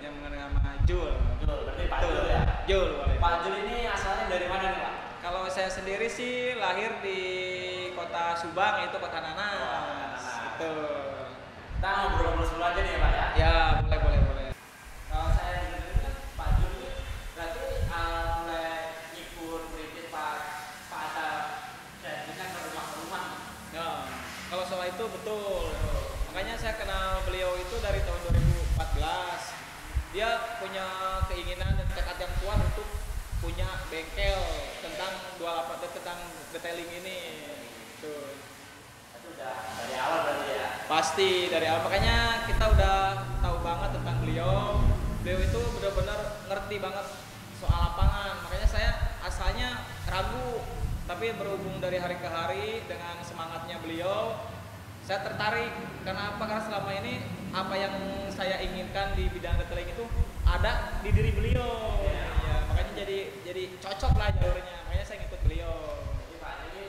yang nama Jul. Jul, berarti Pak Jul ya? Jul boleh. Pak Jul ini asalnya dari mana nih Pak? Kalau saya sendiri sih lahir di kota Subang, yaitu kota Nanas. Itu. Kita ngobrol-ngobrol dulu aja nih ya Pak ya? Ya boleh. Kalau saya dengar kan Pak Jul ini berarti mulai ngikut merintis Pak ada training ke rumah-rumah. Ya, kalau soal itu betul. Makanya saya kenal beliau itu dari tahun 2014. Dia punya keinginan dan tekad yang kuat untuk punya bengkel tentang 28 tentang detailing ini. Tuh. Itu udah dari awal berarti ya? Pasti dari awal, makanya kita udah tahu banget tentang beliau. Beliau itu benar-benar ngerti banget soal lapangan. Makanya saya asalnya ragu, tapi berhubung dari hari ke hari dengan semangatnya beliau, saya tertarik. Karena apa? Karena selama ini apa yang saya inginkan di bidang detailing itu ada di diri beliau. Ya, makanya jadi cocok lah jalurnya. Makanya saya ngikut beliau. Jadi Pak, ini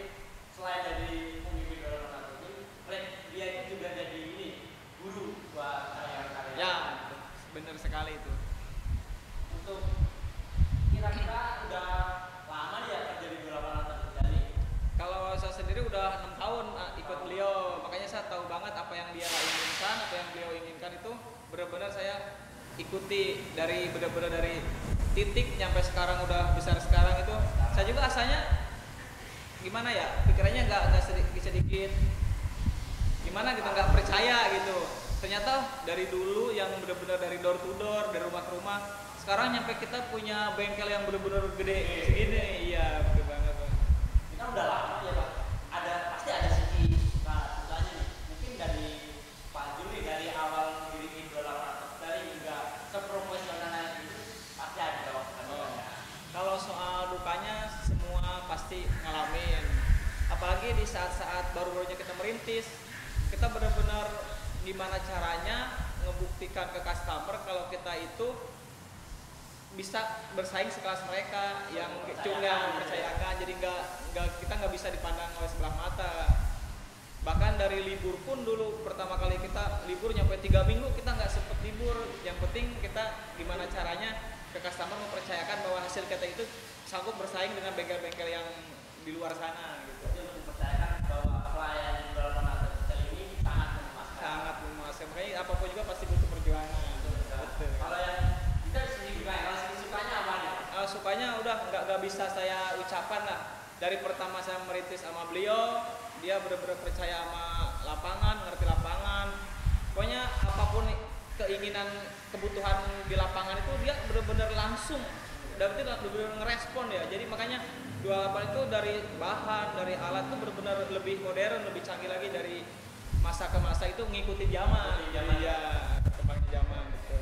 selain jadi pemimpin dalam ini, dia itu juga jadi ini guru buat karyawan-karyawan. Ya, benar sekali itu. Untuk kira-kira udah lama nih ya kerja di 28 Detailing? Kalau saya sendiri udah 6 tahun ikut beliau, makanya saya tahu banget apa yang dia inginkan, apa yang beliau inginkan itu benar-benar saya ikuti dari benar-benar dari titik sampai sekarang udah besar sekarang itu. Saya juga asalnya gimana ya, pikirannya nggak sedikit gimana gitu, nggak percaya gitu. Ternyata dari dulu yang benar-benar dari door to door, dari rumah ke rumah, sekarang nyampe kita punya bengkel yang benar-benar gede segini. Iya, betul banget Pak. Kita udah lama ya Pak, pasti ada sisi sukanya nih. Mungkin dari Pak Juli dari awal diriin 28 dari hingga seprofesionalnya itu pasti ada dong. Kalau soal dukanya semua pasti ngalamin. Apalagi di saat-saat baru-barunya kita merintis, kita benar-benar gimana caranya ngebuktikan ke customer kalau kita itu bisa bersaing sekelas mereka yang cuma percayakan. Jadi kita nggak bisa dipandang oleh sebelah mata. Bahkan dari libur pun dulu pertama kali kita libur nyampe 3 minggu kita nggak sempet libur. Yang penting kita gimana caranya ke customer mempercayakan bahwa hasil kita itu sanggup bersaing dengan bengkel-bengkel yang di luar sana gitu. Jadi untuk mempercayakan bahwa pelayanan di 28 Detailing ini sangat memuaskan. Sangat memuaskan. Makanya apapun juga pasti butuh perjuangan. Betul. Kalau yang kita sendiri kalau sukanya apa nih? Sukanya udah nggak bisa saya ucapkan lah. Dari pertama saya merintis sama beliau, dia benar-benar percaya sama lapangan, ngerti lapangan. Pokoknya apapun keinginan, kebutuhan di lapangan itu dia benar-benar langsung. Dan itu benar-benar ngerespon ya. Jadi makanya 28 itu dari bahan, dari alat itu benar-benar lebih modern, lebih canggih lagi dari masa ke masa itu ngikutin zaman. Ya, kembangnya zaman gitu.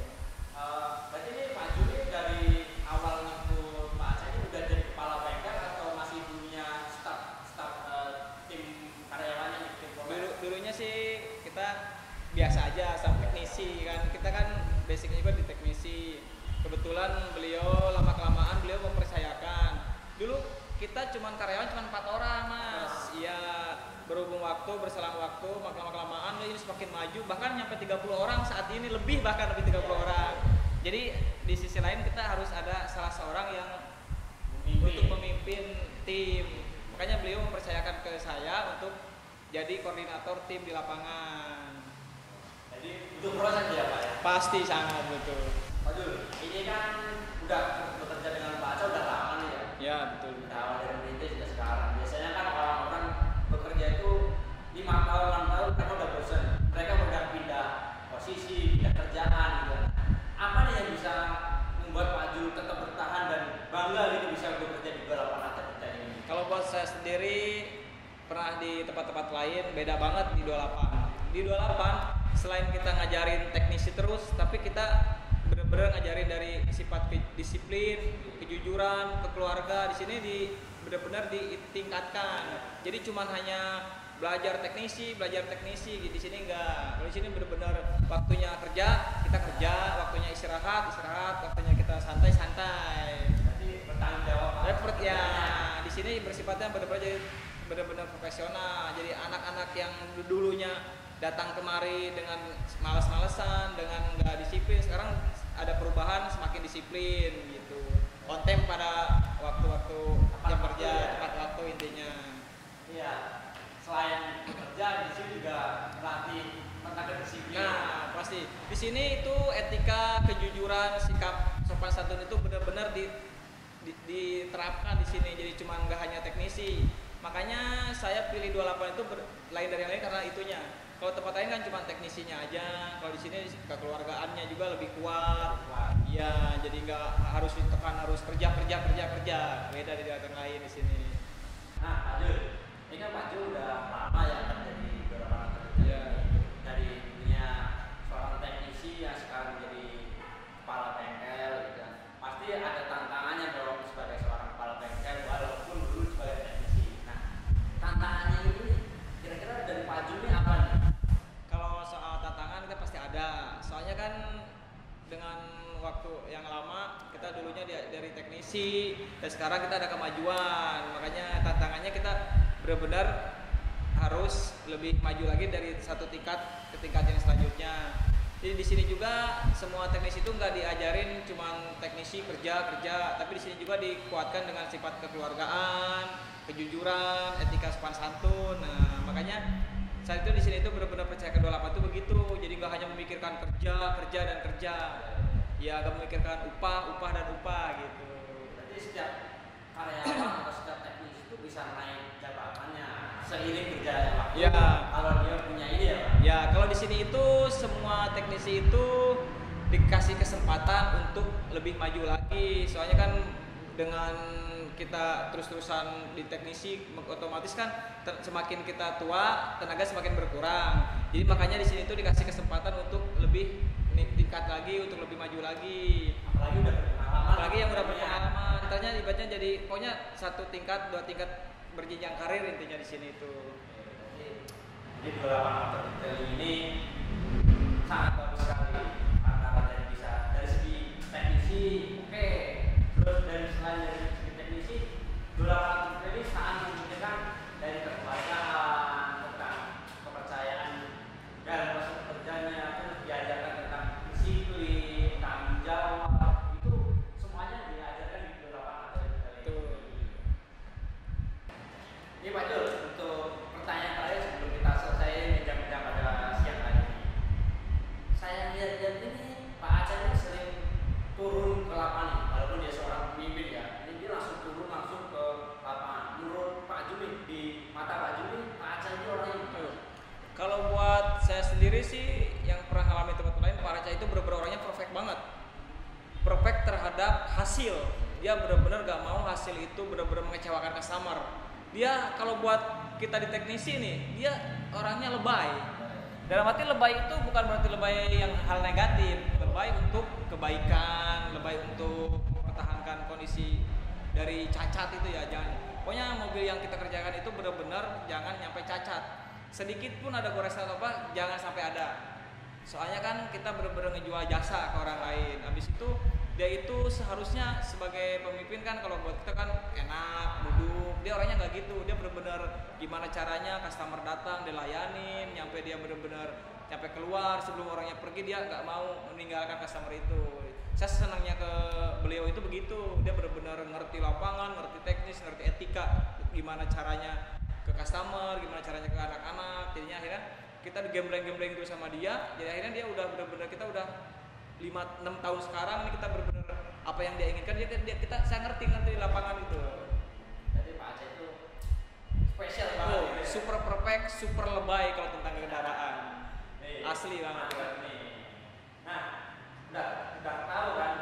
Berarti ini Pak Juli dari awal ngikut Pak Aceh ini udah jadi kepala bengkel atau masih dulunya staf tim karyawannya nih, tim Dulunya sih kita biasa aja sama teknisi kan. Kita kan basicnya juga di teknisi. Kebetulan beliau lama-kelamaan beliau mempercayakan. Dulu kita karyawan cuma 4 orang Mas. Iya, berhubung waktu, berselang waktu, lama-kelamaan ini semakin maju, bahkan nyampe 30 orang saat ini, bahkan lebih 30 orang. Jadi di sisi lain kita harus ada salah seorang yang untuk memimpin tim. Makanya beliau mempercayakan ke saya untuk jadi koordinator tim di lapangan. Jadi itu proses ya Pak ya? Pasti sangat betul. Pak Jul, ini kan udah bekerja dengan Pak Aceh udah lama nih ya? Ya betul. Awal dari merintis sampai sekarang. Biasanya kan orang-orang bekerja itu 5 tahun, 6 tahun mereka udah bosan. Mereka udah pindah posisi, pindah kerjaan gitu. Apa nih yang bisa membuat Pak Jul tetap bertahan dan bangga gitu bisa bekerja di 28 Detailing ini? Kalau buat saya sendiri pernah di tempat-tempat lain beda banget di 28. Di 28 selain kita ngajarin teknisi terus, tapi kita benar-benar ngajarin dari sifat disiplin, kejujuran, ke keluarga. Di sini benar-benar ditingkatkan. Jadi cuma hanya belajar teknisi, di sini enggak. Kalau di sini benar-benar waktunya kerja, kita kerja, waktunya istirahat, waktunya kita santai. Jadi bertanggung jawab. Repot ya. Di sini bersifatnya benar-benar profesional. Jadi anak-anak yang dulunya datang kemari dengan malas-malesan, dengan nggak disiplin, sekarang ada perubahan disiplin gitu, on time pada waktu-waktu jam kerja, tepat waktu intinya. Iya, selain bekerja di sini juga melatih tentang kedisiplinan. Nah pasti di sini itu etika, kejujuran, sikap sopan santun itu benar-benar diterapkan di sini. Jadi cuma nggak hanya teknisi. Makanya saya pilih 28 itu lain dari yang lain karena itunya. Kalau tempat lain kan cuma teknisinya aja. Kalau di sini kekeluargaannya juga lebih kuat. Iya, jadi nggak harus ditekan harus kerja. Beda dari yang lain di sini. Nah, Pak Jul, ini kan Pak Jul udah lama ya menjadi beberapa kerja dari dunia seorang teknisi yang sekarang menjadi kepala bengkel gitu kan. Pasti ada tantangannya dong sebagai seorang kepala bengkel walaupun dulu sebagai teknisi. Nah, tantangannya ini kira-kira dari Pak Jul ini apa nih? Kalau soal tantangan kita pasti ada. Soalnya kan dengan waktu yang lama kita dulunya dari teknisi dan sekarang kita ada kemajuan. Makanya tantangannya kita benar-benar harus lebih maju lagi dari satu tingkat ke tingkat yang selanjutnya. Jadi di sini juga semua teknisi itu nggak diajarin cuman teknisi kerja, tapi di sini juga dikuatkan dengan sifat kekeluargaan, kejujuran, etika sopan santun. Nah, makanya saat itu di sini itu benar-benar percaya ke 28 itu begitu. Jadi nggak hanya memikirkan kerja. Ya nggak memikirkan upah gitu. Berarti setiap karyawan atau setiap teknisi itu bisa naik jabatannya seiring berjalannya waktu. Ya. Kalau dia punya ide ya Pak. Ya kalau di sini itu semua teknisi itu dikasih kesempatan untuk lebih maju lagi. Soalnya kan dengan kita terus-terusan di teknisi otomatis kan semakin kita tua tenaga semakin berkurang. Jadi makanya di sini tuh dikasih kesempatan untuk lebih tingkat lagi, untuk lebih maju lagi. Apalagi udah berpengalaman. Apalagi yang udah berpengalaman. Intinya ibaratnya jadi pokoknya 1 tingkat, 2 tingkat berjenjang karir intinya di sini itu. Jadi beberapa motor detail ini sangat bagus sekali. Antara dari segi teknisi, oke. Terus selain dari segi teknisi, beberapa detail ini sangat menunjukkan dari kekeluargaan, tentang kepercayaan dan proses kerjanya, terus diajarkan tentang disiplin, tanggung jawab, itu semuanya diajarkan di beberapa detail ini. Ini Pak Jul, untuk pertanyaan terakhir sebelum kita selesai bincang-bincang pada siang hari ini. Saya lihat-lihat ini Pak Aceh ini sering turun ke lapangan, walaupun dia seorang pemimpin ya. Ini dia langsung turun langsung ke lapangan. Menurut Pak Juli, di mata Pak Juli, Pak Aceh ini orang yang kalau buat saya sendiri sih yang pernah ngalami tempat lain, Pak Raca itu benar-benar orangnya perfect banget. Perfect terhadap hasil. Dia benar-benar gak mau hasil itu benar-benar mengecewakan customer. Dia kalau buat kita di teknisi nih, dia orangnya lebay. Dalam arti lebay itu bukan berarti lebay yang hal negatif. Lebay untuk kebaikan, lebay untuk mempertahankan kondisi dari cacat itu ya. Pokoknya mobil yang kita kerjakan itu benar-benar jangan nyampe cacat. Sedikit pun ada goresan atau apa jangan sampai ada. Soalnya kan kita benar-benar ngejual jasa ke orang lain. Habis itu dia itu seharusnya sebagai pemimpin kan kalau buat kita kan enak, duduk. Dia orangnya nggak gitu. Dia benar-benar gimana caranya customer datang dilayanin, nyampe dia benar-benar nyampe keluar sebelum orangnya pergi dia nggak mau meninggalkan customer itu. Saya senangnya ke beliau itu begitu. Dia benar-benar ngerti lapangan, ngerti teknis, ngerti etika, gimana caranya ke customer, gimana caranya ke anak-anak. Jadinya akhirnya kita digembleng-gembleng terus sama dia. Jadi akhirnya dia udah benar-benar kita udah 5-6 tahun sekarang ini kita benar-benar apa yang dia inginkan saya ngerti di lapangan itu. Jadi Pak Aceh itu spesial banget. Super perfect, super lebay kalau tentang kendaraan. Asli banget. Nah, udah tahu kan